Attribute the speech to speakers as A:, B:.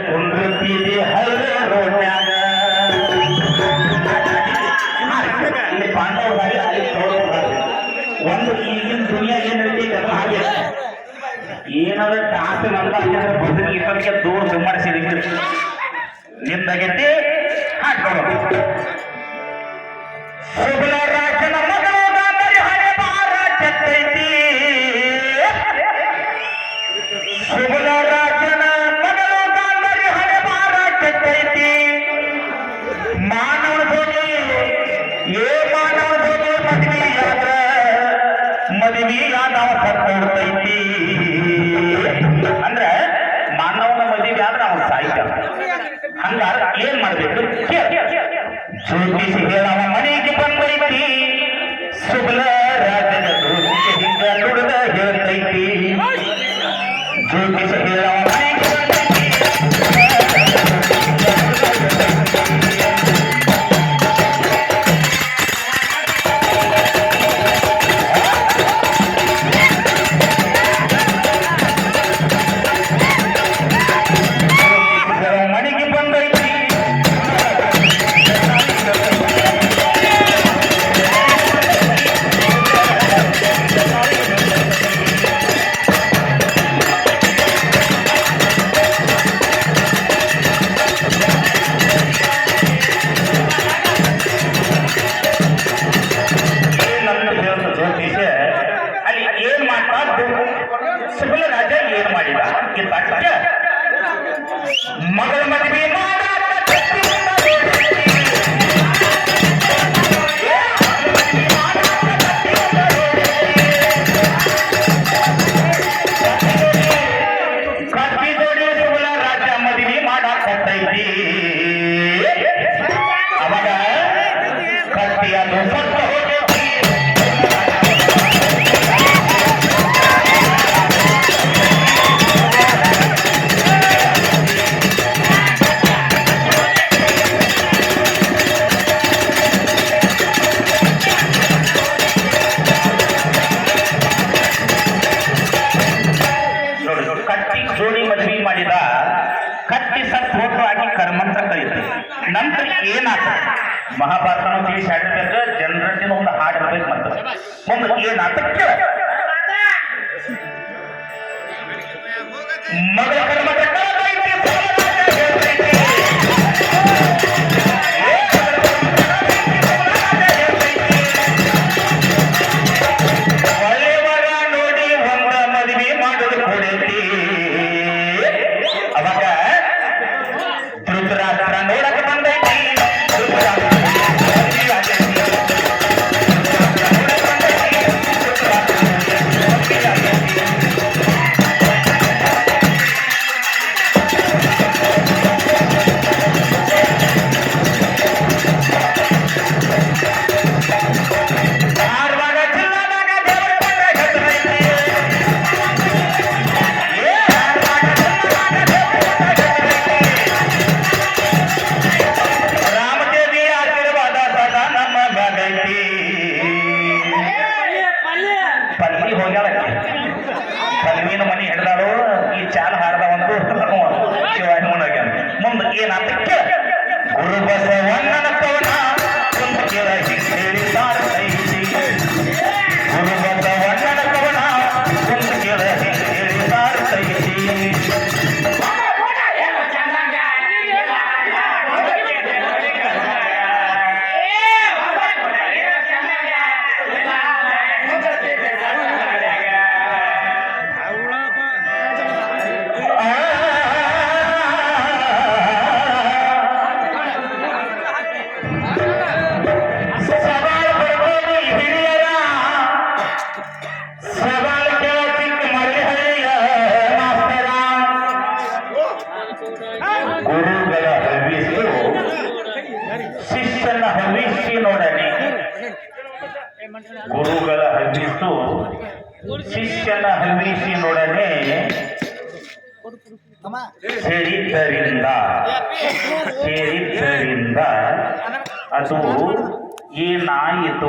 A: ಕುಂಡ್ರತಿದೆ ಹಳ್ಳಿ ರೋಡ್ನ್ಯಾಗ ಇಲ್ಲಿ ಪಾಂಡವರಾಗಿ ಅಲ್ಲಿ ಕೌರವರಾಗಿ ಒಂದು ಈಗಿನ ದುನಿಯಾ ಏನೈತಿ ಅದು ಹಾಗೆ ಏನಾದ್ರು ಟಾಸ್ ನಂತ ಅಂದ್ರೆ ಬದುಕಿ ಇಷ್ಟಕ್ಕೆ ದೂರ ದುಮ್ಮಾಡಿಸಿದ ನಿಮ್ದಾಗೈತಿ ಹಾಕೋಣ ರಾಜನ ಮಗಳು ಗಾಂಧರಿ ಹಣೆ ಬಾರ ಚೆತ್ತೈತಿ ರಾಜನ ಮಗಳು ಗಾಂಧರಿ ಹಣೆ ಬಾರ ಚೆತ್ತೈತಿ ಮಾನವ ಜೋಡಿ ಮಾನವ ಜೋಡಿ ಮದುವೆಯಾದವ ಸತ್ತೋಡ್ತೈತಿ ಅಂದ್ರೆ ಮಾನವನ ಮದುವೆ ಆದ್ರೆ ಅವನು ಸಾಯ್ತಾನ ಹಂಗಾರ ಏನ್ ಮಾಡ್ಬೇಕು ಜ್ಯೋತಿಷಿ ಹೇಳವ ಮನೆಗೆ ಬಂದೈತಿ ಸುಬಲ ರಾಜನ ಜ್ಯೋತಿಷಿ ಹಿಂಗ ನುಡಿದ ಹೇಳ್ತೈತಿ ಜ್ಯೋತಿಷಿ ಹೇಳವ ಮನೆಗೆ ಬಂದೈತಿ ಸುಬಲ ರಾಜ ಏನ್ ಮಾಡಿದ ಮಗಳ ಮದುವೆ ಕಟ್ಟಿ ಜೋಡಿ ಸುಬಲ ರಾಜ ಮದುವೆ ಮಾಡಾಕತ್ತೈತಿ ಅವಾಗ ಕಟ್ಟಿಯನ್ನು ಸತ್ತ ಹೋಗೈತಿ ಜೋಡಿ ಮದುವೆ ಮಾಡಿದ ಕಟ್ಟಿ ಸತ್ ಹೋಟು ಹಾಕಿ ಕರ್ಮಂತ್ರ ಕರೀತಾರೆ ನಂತರ ಏನಾಗ್ತದೆ ಮಹಾಭಾರತನ ತಿಳಿಸಿ ಹಾಡಿರ್ಬೇಕು ಜನರಟ್ಟಿನ ಒಂದು ಹಾಡಿರ್ಬೇಕು ಮತ್ತು ಮುಂದೆ ಏನಾಗ್ತದೆ ಮಗಳ ಕರ್ಮಂತ್ರ ಪಲ್ವಿ ಹೋಗ್ಯಾಳ ಪಲ್ವಿನ ಮನೆ ಹಿಡ್ದಾಳು ಈ ಚಾಲ ಹಾಡ್ದ ಒಂದು ಶಿವಾಜಿ ಹೋಗ್ಯಾನ ಮುಂದೆ ಏನಾಗ್ತಕ್ಕೆ ಗುರು ಬಸವಣ್ಣನ ಕವನ ಹೇಳಿ ಸಾರ್ತೈತಿ ಗುರು ಬಸವಣ್ಣನ ಕವನ ಹೇಳಿ ಸಾರ್ತೈತಿ ಗುರುಗಳ ಹವ್ಯಸ್ಸು ಶಿಷ್ಯನ ಹವ್ಯಸ್ಸಿನೊಡನೆ ಗುರುಗಳ ಹವ್ಯಸ್ಸು ಶಿಷ್ಯನ ಹವ್ಯಸ್ಸಿನೊಡನೆ ಸೇರಿದ್ದರಿಂದ ಅದು ಏನಾಯಿತು.